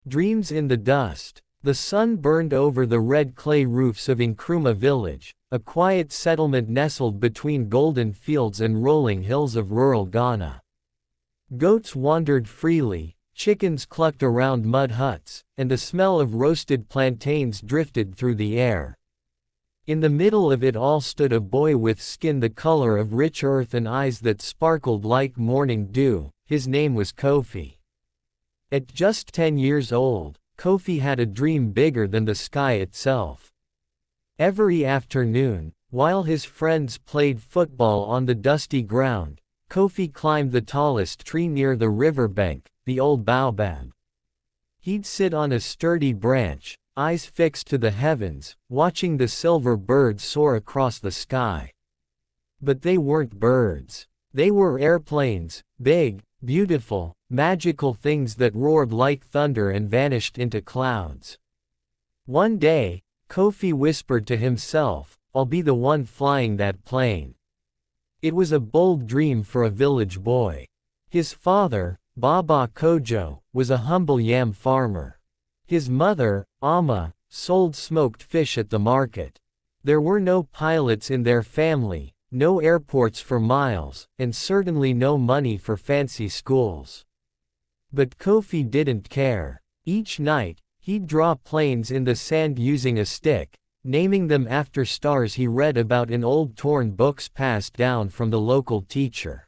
Dreams in the dust. The sun burned over the red clay roofs of Nkrumah village, a quiet settlement nestled between golden fields and rolling hills of rural Ghana. Goats wandered freely, chickens clucked around mud huts, and the smell of roasted plantains drifted through the air. In the middle of it all stood a boy with skin the color of rich earth and eyes that sparkled like morning dew. His name was Kofi. At just 10 years old, Kofi had a dream bigger than the sky itself. Every afternoon, while his friends played football on the dusty ground, Kofi climbed the tallest tree near the riverbank, the old baobab. He'd sit on a sturdy branch, eyes fixed to the heavens, watching the silver birds soar across the sky. But they weren't birds. They were airplanes, big, beautiful, magical things that roared like thunder and vanished into clouds. One day, Kofi whispered to himself, "I'll be the one flying that plane." It was a bold dream for a village boy. His father, Baba Kojo, was a humble yam farmer. His mother, Amma, sold smoked fish at the market. There were no pilots in their family, no airports for miles, and certainly no money for fancy schools. But Kofi didn't care. Each night, he'd draw planes in the sand using a stick, naming them after stars he read about in old torn books passed down from the local teacher.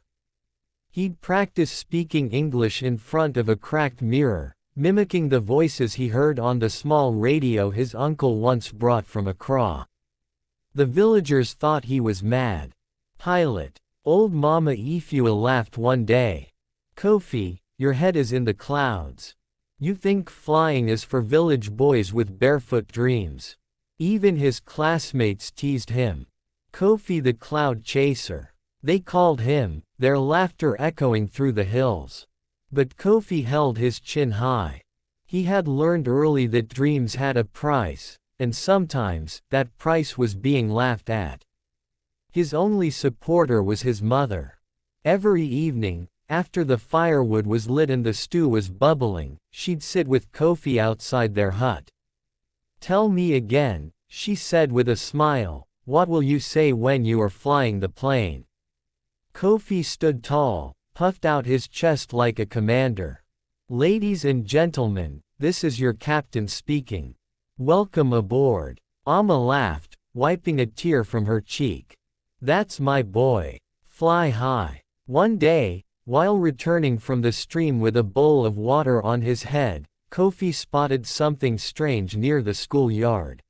He'd practice speaking English in front of a cracked mirror, mimicking the voices he heard on the small radio his uncle once brought from Accra. The villagers thought he was mad. Pilot. Old Mama Ifua laughed one day. "Kofi, your head is in the clouds. You think flying is for village boys with barefoot dreams." Even his classmates teased him. Kofi the Cloud Chaser. They called him, their laughter echoing through the hills. But Kofi held his chin high. He had learned early that dreams had a price, and sometimes, that price was being laughed at. His only supporter was his mother. Every evening, after the firewood was lit and the stew was bubbling, she'd sit with Kofi outside their hut. "Tell me again," she said with a smile, "what will you say when you are flying the plane?" Kofi stood tall, puffed out his chest like a commander. "Ladies and gentlemen, this is your captain speaking. Welcome aboard." Amma laughed, wiping a tear from her cheek. "That's my boy. Fly high." One day, while returning from the stream with a bowl of water on his head, Kofi spotted something strange near the schoolyard.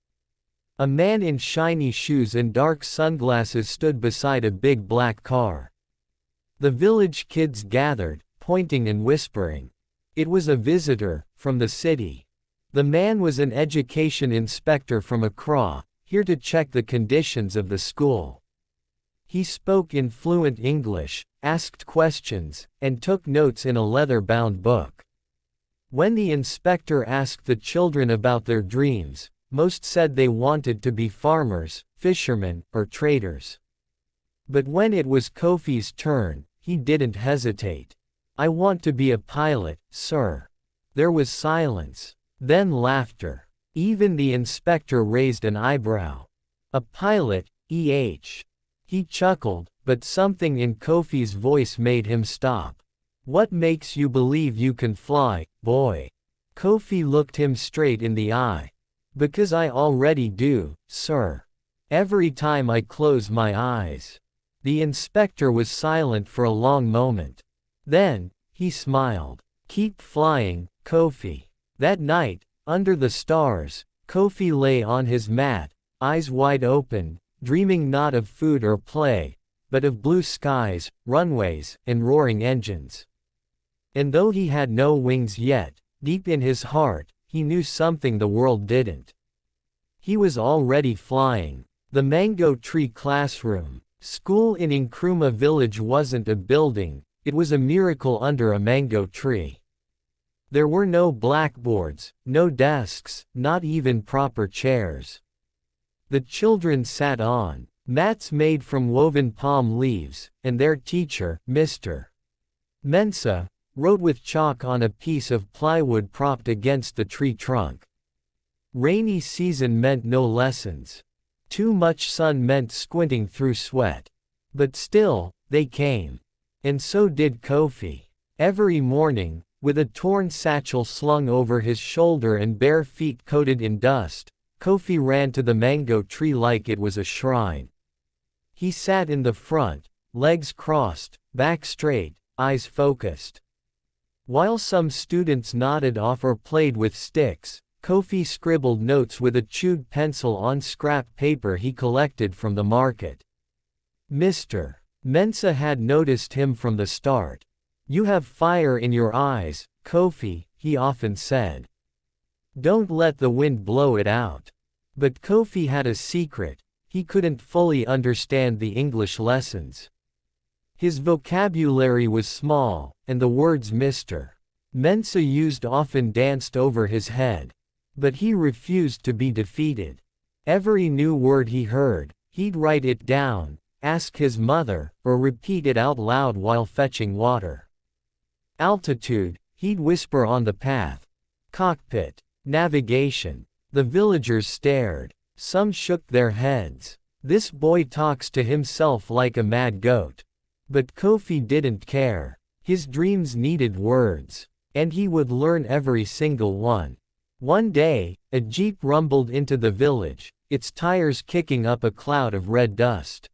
A man in shiny shoes and dark sunglasses stood beside a big black car. The village kids gathered, pointing and whispering. It was a visitor, from the city. The man was an education inspector from Accra, here to check the conditions of the school. He spoke in fluent English, asked questions, and took notes in a leather-bound book. When the inspector asked the children about their dreams, most said they wanted to be farmers, fishermen, or traders. But when it was Kofi's turn, he didn't hesitate. "I want to be a pilot, sir." There was silence. Then laughter. Even the inspector raised an eyebrow. "A pilot, eh?" He chuckled, but something in Kofi's voice made him stop. "What makes you believe you can fly, boy?" Kofi looked him straight in the eye. "Because I already do, sir. Every time I close my eyes." The inspector was silent for a long moment. Then, he smiled. "Keep flying, Kofi." That night, under the stars, Kofi lay on his mat, eyes wide open, dreaming not of food or play, but of blue skies, runways, and roaring engines. And though he had no wings yet, deep in his heart, he knew something the world didn't. He was already flying. The Mango Tree Classroom. School in Nkrumah village wasn't a building, it was a miracle under a mango tree. There were no blackboards, no desks, not even proper chairs. The children sat on mats made from woven palm leaves, and their teacher, Mr. Mensa, wrote with chalk on a piece of plywood propped against the tree trunk. Rainy season meant no lessons. Too much sun meant squinting through sweat. But still, they came. And so did Kofi. Every morning, with a torn satchel slung over his shoulder and bare feet coated in dust, Kofi ran to the mango tree like it was a shrine. He sat in the front, legs crossed, back straight, eyes focused. While some students nodded off or played with sticks, Kofi scribbled notes with a chewed pencil on scrap paper he collected from the market. Mr. Mensah had noticed him from the start. "You have fire in your eyes, Kofi," he often said. "Don't let the wind blow it out." But Kofi had a secret: he couldn't fully understand the English lessons. His vocabulary was small, and the words Mr. Mensah used often danced over his head. But he refused to be defeated. Every new word he heard, he'd write it down, ask his mother, or repeat it out loud while fetching water. Altitude, he'd whisper on the path. Cockpit. Navigation. The villagers stared. Some shook their heads. This boy talks to himself like a mad goat. But Kofi didn't care. His dreams needed words. And he would learn every single one. One day, a jeep rumbled into the village, its tires kicking up a cloud of red dust.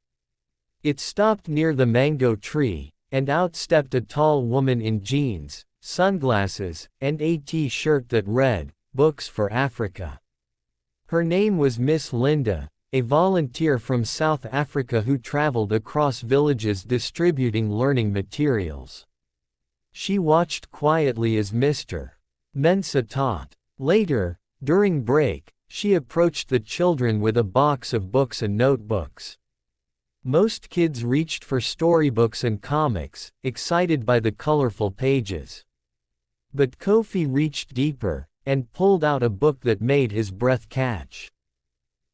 It stopped near the mango tree, and out stepped a tall woman in jeans, sunglasses, and a t-shirt that read, "Books for Africa." Her name was Miss Linda, a volunteer from South Africa who traveled across villages distributing learning materials. She watched quietly as Mr. Mensah taught. Later, during break, she approached the children with a box of books and notebooks. Most kids reached for storybooks and comics, excited by the colorful pages. But Kofi reached deeper, and pulled out a book that made his breath catch.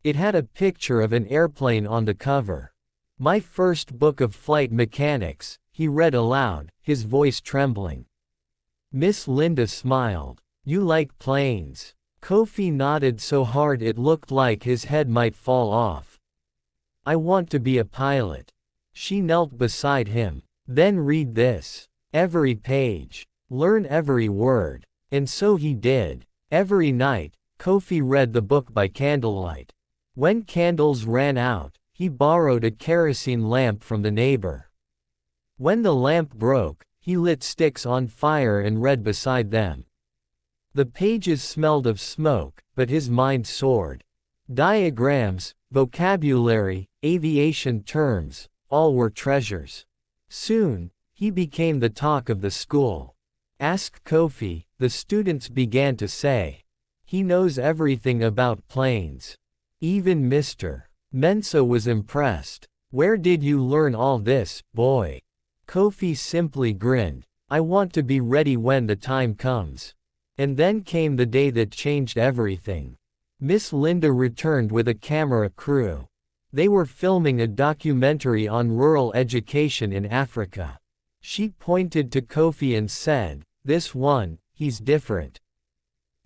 It had a picture of an airplane on the cover. "My first book of flight mechanics," he read aloud, his voice trembling. Miss Linda smiled. "You like planes." Kofi nodded so hard it looked like his head might fall off. "I want to be a pilot." She knelt beside him. "Then read this. Every page. Learn every word." And so he did. Every night, Kofi read the book by candlelight. When candles ran out, he borrowed a kerosene lamp from the neighbor. When the lamp broke, he lit sticks on fire and read beside them. The pages smelled of smoke, but his mind soared. Diagrams, vocabulary, aviation terms, all were treasures. Soon, he became the talk of the school. "Ask Kofi," the students began to say. "He knows everything about planes." Even Mr. Mensah was impressed. "Where did you learn all this, boy?" Kofi simply grinned. "I want to be ready when the time comes." And then came the day that changed everything. Miss Linda returned with a camera crew. They were filming a documentary on rural education in Africa. She pointed to Kofi and said, "This one, he's different."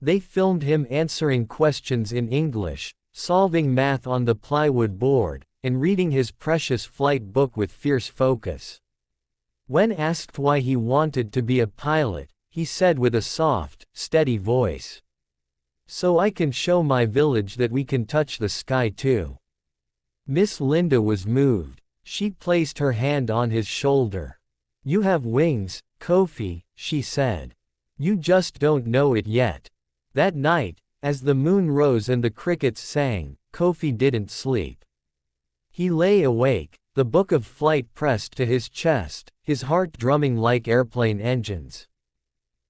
They filmed him answering questions in English, solving math on the plywood board, and reading his precious flight book with fierce focus. When asked why he wanted to be a pilot, he said with a soft, steady voice, "So I can show my village that we can touch the sky too." Miss Linda was moved. She placed her hand on his shoulder. "You have wings, Kofi," she said. "You just don't know it yet." That night, as the moon rose and the crickets sang, Kofi didn't sleep. He lay awake, the book of flight pressed to his chest, his heart drumming like airplane engines.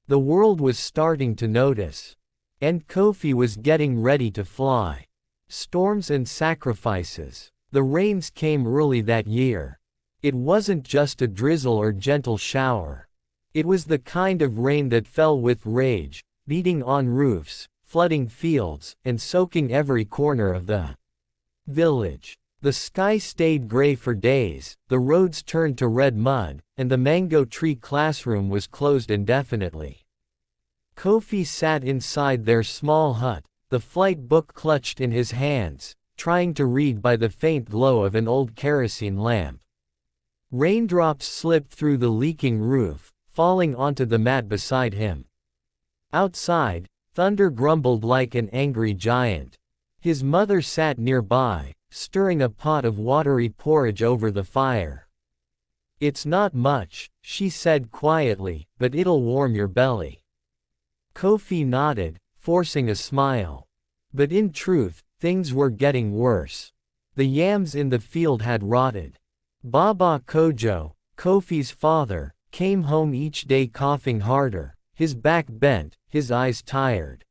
The world was starting to notice. And Kofi was getting ready to fly. Storms and sacrifices. The rains came early that year. It wasn't just a drizzle or gentle shower. It was the kind of rain that fell with rage, beating on roofs, flooding fields, and soaking every corner of the village. The sky stayed gray for days, the roads turned to red mud, and the mango tree classroom was closed indefinitely. Kofi sat inside their small hut, the flight book clutched in his hands, trying to read by the faint glow of an old kerosene lamp. Raindrops slipped through the leaking roof, falling onto the mat beside him. Outside, thunder grumbled like an angry giant. His mother sat nearby, stirring a pot of watery porridge over the fire. "It's not much," she said quietly, "but it'll warm your belly." Kofi nodded, forcing a smile. But in truth, things were getting worse. The yams in the field had rotted. Baba Kojo, Kofi's father, came home each day coughing harder, his back bent, his eyes tired.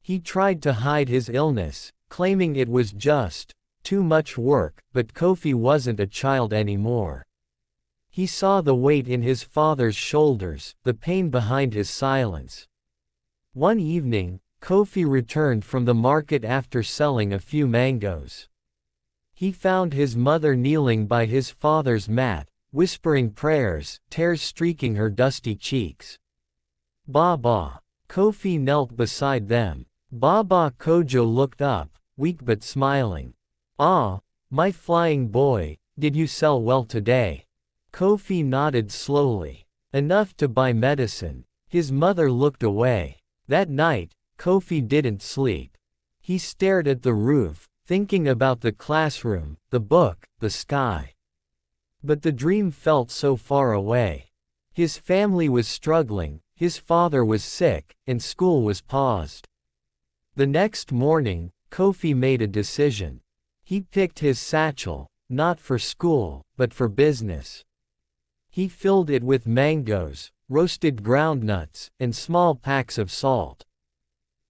He tried to hide his illness, claiming it was just too much work, but Kofi wasn't a child anymore. He saw the weight in his father's shoulders, the pain behind his silence. One evening, Kofi returned from the market after selling a few mangoes. He found his mother kneeling by his father's mat, whispering prayers, tears streaking her dusty cheeks. "Baba." Kofi knelt beside them. Baba Kojo looked up, weak but smiling. "Ah, my flying boy, did you sell well today?" Kofi nodded slowly. "Enough to buy medicine." His mother looked away. That night, Kofi didn't sleep. He stared at the roof, thinking about the classroom, the book, the sky. But the dream felt so far away. His family was struggling, his father was sick, and school was paused. The next morning, Kofi made a decision. He picked his satchel, not for school, but for business. He filled it with mangoes, roasted groundnuts, and small packs of salt.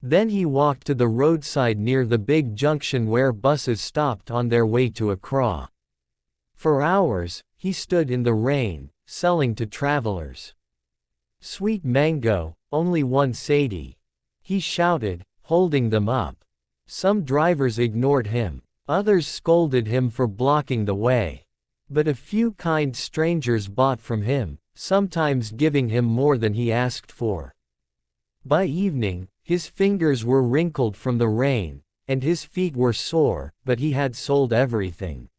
Then he walked to the roadside near the big junction where buses stopped on their way to Accra. For hours, he stood in the rain, selling to travelers. "Sweet mango, only one Sadie," he shouted, holding them up. Some drivers ignored him, others scolded him for blocking the way. But a few kind strangers bought from him, sometimes giving him more than he asked for. By evening, his fingers were wrinkled from the rain, and his feet were sore, but he had sold everything.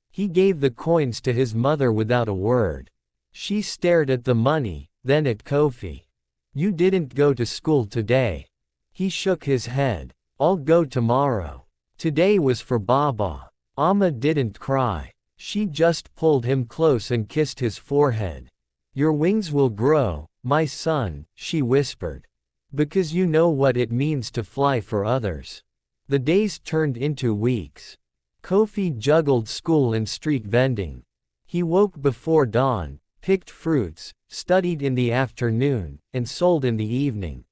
He gave the coins to his mother without a word. She stared at the money, then at Kofi. "You didn't go to school today." He shook his head. "I'll go tomorrow." Today was for Baba. Amma didn't cry. She just pulled him close and kissed his forehead. "Your wings will grow, my son," she whispered. "Because you know what it means to fly for others." The days turned into weeks. Kofi juggled school and street vending. He woke before dawn, picked fruits, studied in the afternoon, and sold in the evening.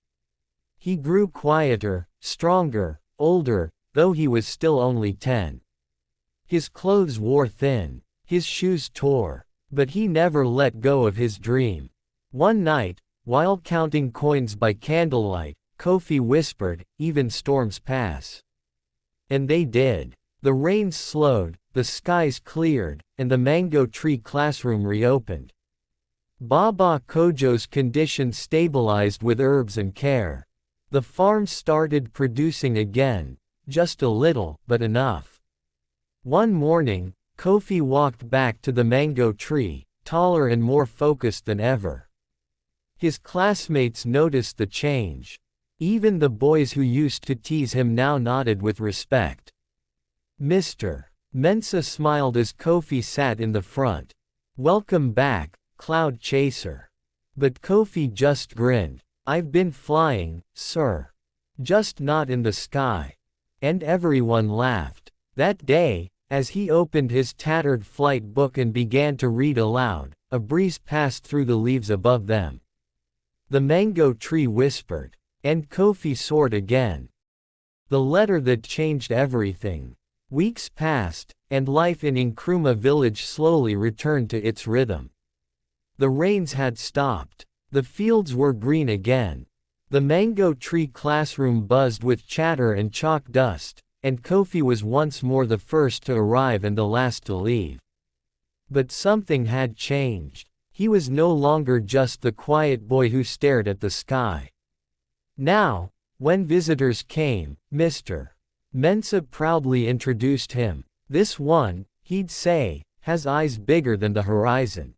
He grew quieter, stronger, older, though he was still only 10. His clothes wore thin, his shoes tore, but he never let go of his dream. One night, while counting coins by candlelight, Kofi whispered, "Even storms pass." And they did. The rain slowed, the skies cleared, and the mango tree classroom reopened. Baba Kojo's condition stabilized with herbs and care. The farm started producing again, just a little, but enough. One morning, Kofi walked back to the mango tree, taller and more focused than ever. His classmates noticed the change. Even the boys who used to tease him now nodded with respect. "Mr. Mensa smiled as Kofi sat in the front. "Welcome back, cloud chaser." But Kofi just grinned. "I've been flying, sir. Just not in the sky." And everyone laughed. That day, as he opened his tattered flight book and began to read aloud, a breeze passed through the leaves above them. The mango tree whispered, and Kofi soared again. The letter that changed everything. Weeks passed, and life in Nkrumah village slowly returned to its rhythm. The rains had stopped. The fields were green again. The mango tree classroom buzzed with chatter and chalk dust, and Kofi was once more the first to arrive and the last to leave. But something had changed. He was no longer just the quiet boy who stared at the sky. Now, when visitors came, Mr. Mensah proudly introduced him. This one, he'd say, has eyes bigger than the horizon.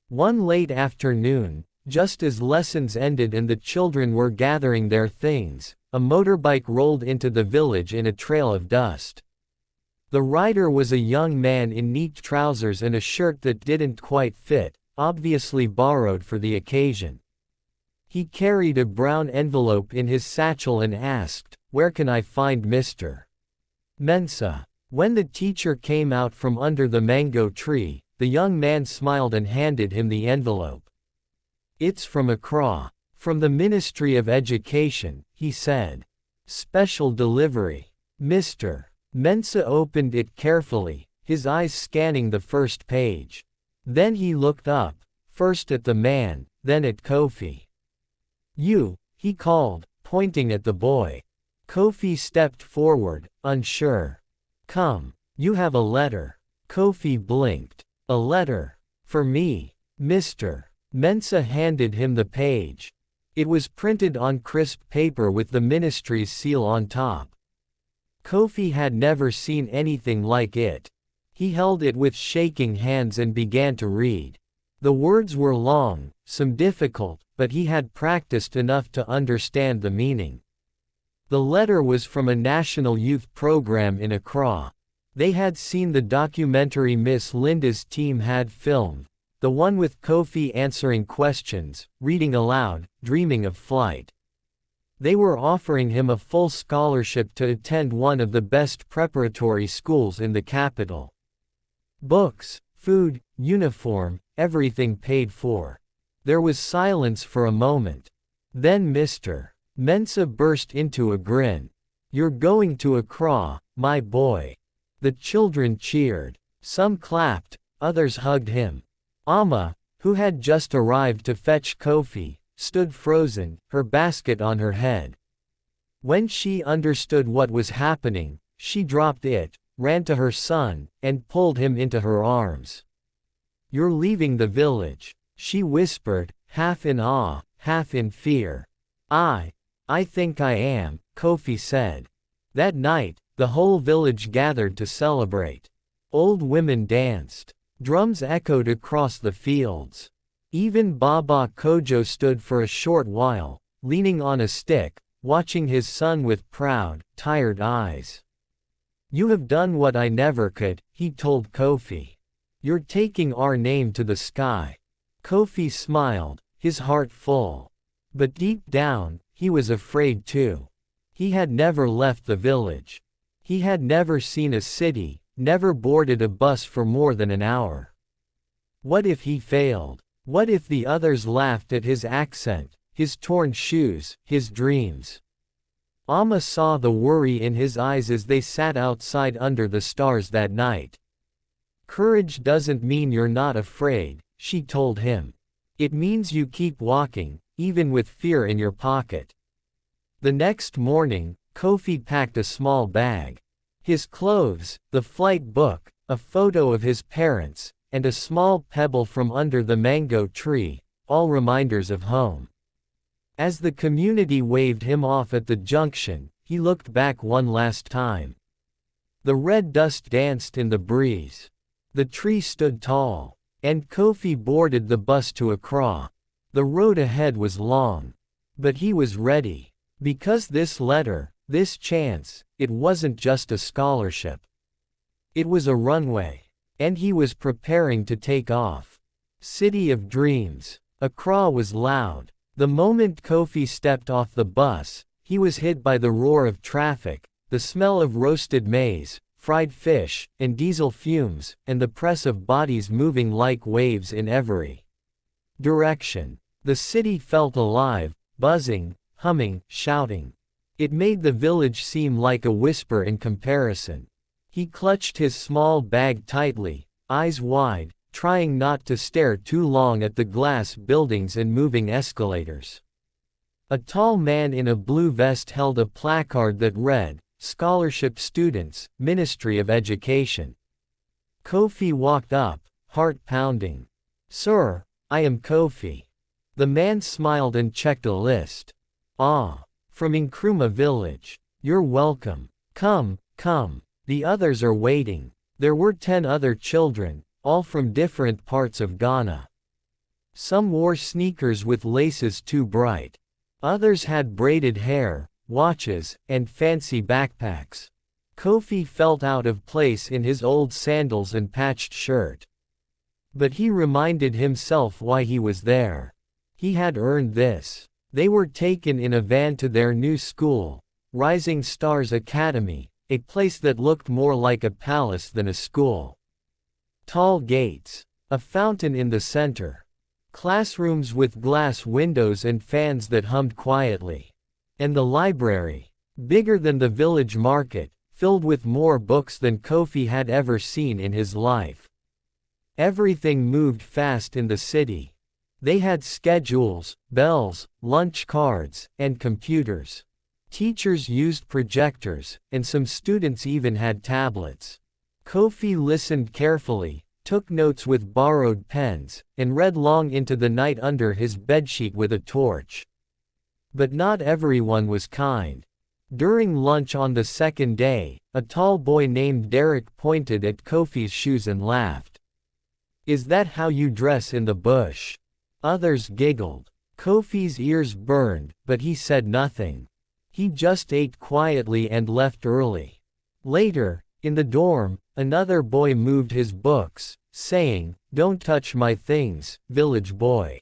One late afternoon, just as lessons ended and the children were gathering their things, a motorbike rolled into the village in a trail of dust. The rider was a young man in neat trousers and a shirt that didn't quite fit, obviously borrowed for the occasion. He carried a brown envelope in his satchel and asked, "Where can I find Mr. Mensah?" When the teacher came out from under the mango tree, the young man smiled and handed him the envelope. "It's from Accra, from the Ministry of Education," he said. "Special delivery." Mr. Mensah opened it carefully, his eyes scanning the first page. Then he looked up, first at the man, then at Kofi. "You," he called, pointing at the boy. Kofi stepped forward, unsure. "Come, you have a letter." Kofi blinked. "A letter? For me?" Mr. Mensah handed him the page. It was printed on crisp paper with the ministry's seal on top. Kofi had never seen anything like it. He held it with shaking hands and began to read. The words were long, some difficult, but he had practiced enough to understand the meaning. The letter was from a national youth program in Accra. They had seen the documentary Miss Linda's team had filmed, the one with Kofi answering questions, reading aloud, dreaming of flight. They were offering him a full scholarship to attend one of the best preparatory schools in the capital. Books, food, uniform, everything paid for. There was silence for a moment. Then Mr. Mensah burst into a grin. "You're going to Accra, my boy." The children cheered. Some clapped, others hugged him. Amma, who had just arrived to fetch Kofi, stood frozen, her basket on her head. When she understood what was happening, she dropped it, ran to her son, and pulled him into her arms. "You're leaving the village," she whispered, half in awe, half in fear. I think I am," Kofi said. That night, the whole village gathered to celebrate. Old women danced. Drums echoed across the fields. Even Baba Kojo stood for a short while, leaning on a stick, watching his son with proud, tired eyes. "You have done what I never could," he told Kofi. "You're taking our name to the sky." Kofi smiled, his heart full. But deep down, he was afraid too. He had never left the village. He had never seen a city, never boarded a bus for more than an hour. What if he failed? What if the others laughed at his accent, his torn shoes, his dreams? Amma saw the worry in his eyes as they sat outside under the stars that night. "Courage doesn't mean you're not afraid," she told him. "It means you keep walking, even with fear in your pocket." The next morning, Kofi packed a small bag. His clothes, the flight book, a photo of his parents, and a small pebble from under the mango tree, all reminders of home. As the community waved him off at the junction, he looked back one last time. The red dust danced in the breeze. The tree stood tall, and Kofi boarded the bus to Accra. The road ahead was long. But he was ready. Because this letter, this chance, it wasn't just a scholarship. It was a runway. And he was preparing to take off. City of Dreams. Accra was loud. The moment Kofi stepped off the bus, he was hit by the roar of traffic, the smell of roasted maize, fried fish, and diesel fumes, and the press of bodies moving like waves in every direction. The city felt alive, buzzing, humming, shouting. It made the village seem like a whisper in comparison. He clutched his small bag tightly, eyes wide, trying not to stare too long at the glass buildings and moving escalators. A tall man in a blue vest held a placard that read, scholarship students, Ministry of Education. Kofi walked up, heart pounding. Sir, I am Kofi. The man smiled and checked a list. Ah, from Nkrumah village. You're welcome. Come, come. The others are waiting. There were 10 other children, all from different parts of Ghana. Some wore sneakers with laces too bright. Others had braided hair, watches, and fancy backpacks. Kofi felt out of place in his old sandals and patched shirt. But he reminded himself why he was there. He had earned this. They were taken in a van to their new school, Rising Stars Academy, a place that looked more like a palace than a school. Tall gates, a fountain in the center, classrooms with glass windows and fans that hummed quietly. And the library, bigger than the village market, filled with more books than Kofi had ever seen in his life. Everything moved fast in the city. They had schedules, bells, lunch cards, and computers. Teachers used projectors, and some students even had tablets. Kofi listened carefully, took notes with borrowed pens, and read long into the night under his bedsheet with a torch. But not everyone was kind. During lunch on the second day, a tall boy named Derek pointed at Kofi's shoes and laughed. "Is that how you dress in the bush?" Others giggled. Kofi's ears burned, but he said nothing. He just ate quietly and left early. Later, in the dorm, another boy moved his books, saying, "Don't touch my things, village boy."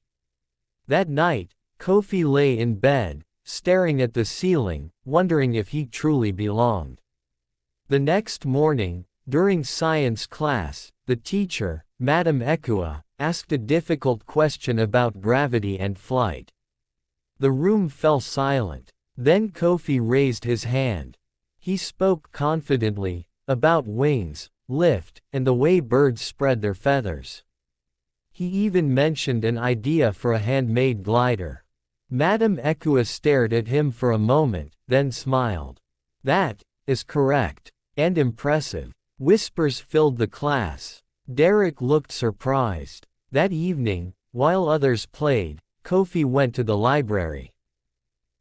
That night, Kofi lay in bed, staring at the ceiling, wondering if he truly belonged. The next morning, during science class, the teacher, Madam Ekua, asked a difficult question about gravity and flight. The room fell silent. Then Kofi raised his hand. He spoke confidently, about wings, lift, and the way birds spread their feathers. He even mentioned an idea for a handmade glider. Madam Ekua stared at him for a moment, then smiled. "That is correct. And impressive." Whispers filled the class. Derek looked surprised. That evening, while others played, Kofi went to the library.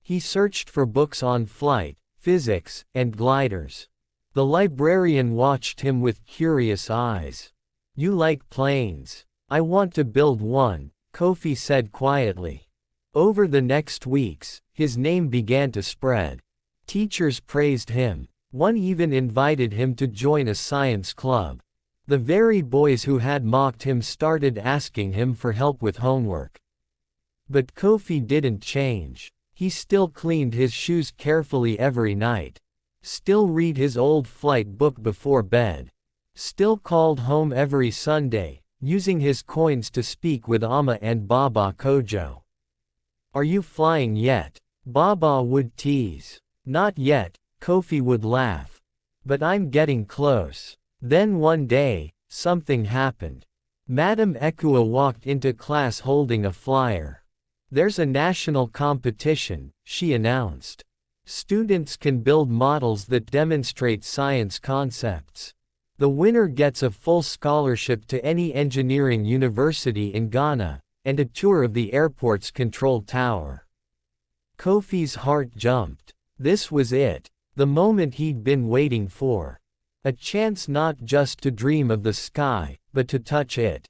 He searched for books on flight, physics, and gliders. The librarian watched him with curious eyes. "You like planes. I want to build one," Kofi said quietly. Over the next weeks, his name began to spread. Teachers praised him. One even invited him to join a science club. The very boys who had mocked him started asking him for help with homework. But Kofi didn't change. He still cleaned his shoes carefully every night. Still read his old flight book before bed. Still called home every Sunday, using his coins to speak with Ama and Baba Kojo. "Are you flying yet?" Baba would tease. "Not yet," Kofi would laugh. "But I'm getting close." Then one day, something happened. Madam Ekua walked into class holding a flyer. "There's a national competition," she announced. "Students can build models that demonstrate science concepts. The winner gets a full scholarship to any engineering university in Ghana, and a tour of the airport's control tower." Kofi's heart jumped. This was it. The moment he'd been waiting for. A chance not just to dream of the sky, but to touch it.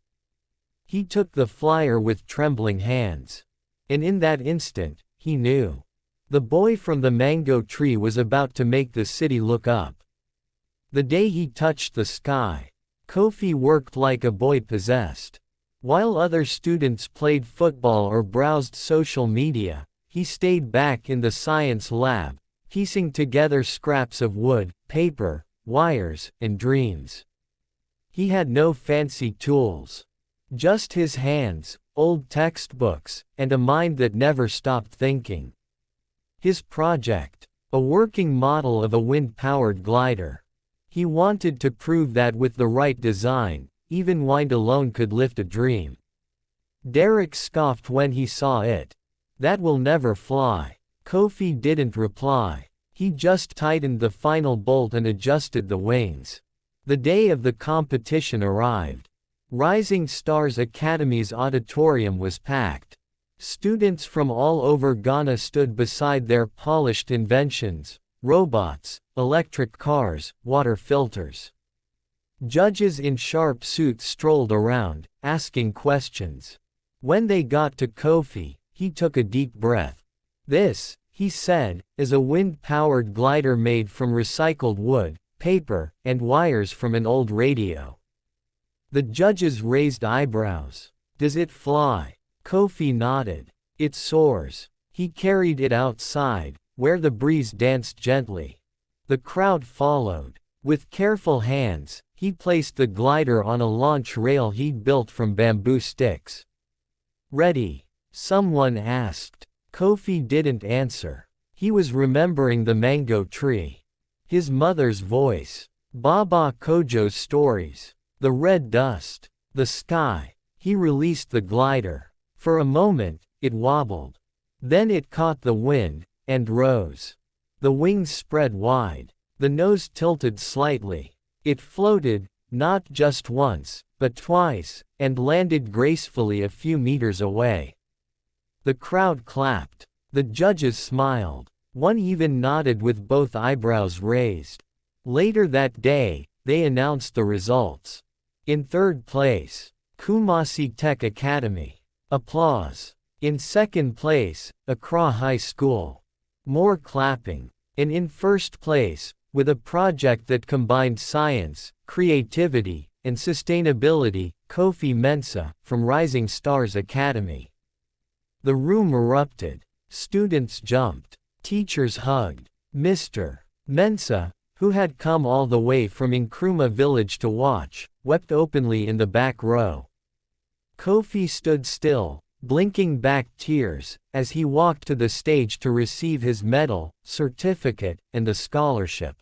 He took the flyer with trembling hands. And in that instant, he knew. The boy from the mango tree was about to make the city look up. The day he touched the sky, Kofi worked like a boy possessed. While other students played football or browsed social media, he stayed back in the science lab, piecing together scraps of wood, paper, wires, and dreams. He had no fancy tools. Just his hands, old textbooks, and a mind that never stopped thinking. His project, a working model of a wind-powered glider. He wanted to prove that with the right design, even wind alone could lift a dream. Derek scoffed when he saw it. "That will never fly." Kofi didn't reply. He just tightened the final bolt and adjusted the wings. The day of the competition arrived. Rising Stars Academy's auditorium was packed. Students from all over Ghana stood beside their polished inventions: robots, electric cars, water filters. Judges in sharp suits strolled around, asking questions. When they got to Kofi, he took a deep breath. "This," he said, "is a wind-powered glider made from recycled wood, paper, and wires from an old radio." The judges raised eyebrows. "Does it fly?" Kofi nodded. "It soars." He carried it outside, where the breeze danced gently. The crowd followed. With careful hands, he placed the glider on a launch rail he'd built from bamboo sticks. "Ready?" someone asked. Kofi didn't answer. He was remembering the mango tree. His mother's voice. Baba Kojo's stories. The red dust. The sky. He released the glider. For a moment, it wobbled. Then it caught the wind, and rose. The wings spread wide. The nose tilted slightly. It floated, not just once, but twice, and landed gracefully a few meters away. The crowd clapped. The judges smiled. One even nodded with both eyebrows raised. Later that day, they announced the results. In third place, Kumasi Tech Academy. Applause. In second place, Accra High School. More clapping. And in first place, with a project that combined science, creativity, and sustainability, Kofi Mensah, from Rising Stars Academy. The room erupted. Students jumped. Teachers hugged. Mr. Mensah, who had come all the way from Nkrumah village to watch, wept openly in the back row. Kofi stood still, blinking back tears, as he walked to the stage to receive his medal, certificate, and the scholarship.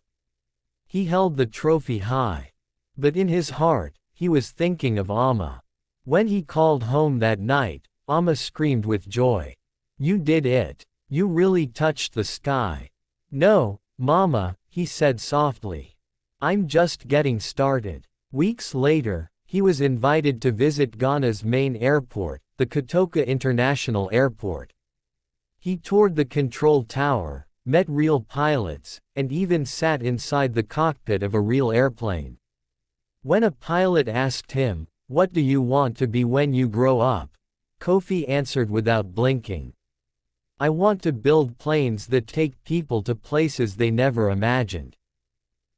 He held the trophy high. But in his heart, he was thinking of Amma. When he called home that night, Amma screamed with joy. "You did it. You really touched the sky." "No, Mama," he said softly. "I'm just getting started." Weeks later, he was invited to visit Ghana's main airport, the Kotoka International Airport. He toured the control tower, met real pilots, and even sat inside the cockpit of a real airplane. When a pilot asked him, "What do you want to be when you grow up?" Kofi answered without blinking. "I want to build planes that take people to places they never imagined.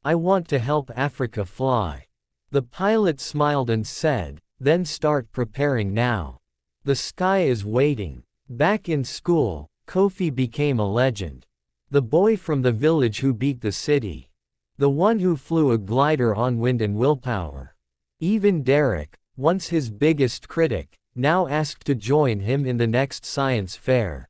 I want to help Africa fly." The pilot smiled and said, "Then start preparing now. The sky is waiting." Back in school, Kofi became a legend. The boy from the village who beat the city. The one who flew a glider on wind and willpower. Even Derek, once his biggest critic, now asked to join him in the next science fair.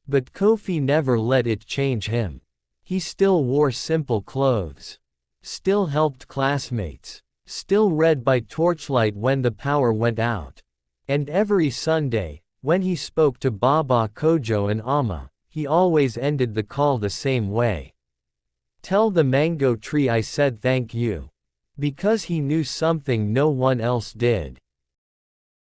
But Kofi never let it change him. He still wore simple clothes. Still helped classmates. Still read by torchlight when the power went out. And every Sunday, when he spoke to Baba Kojo and Amma, he always ended the call the same way. "Tell the mango tree I said thank you." Because he knew something no one else did.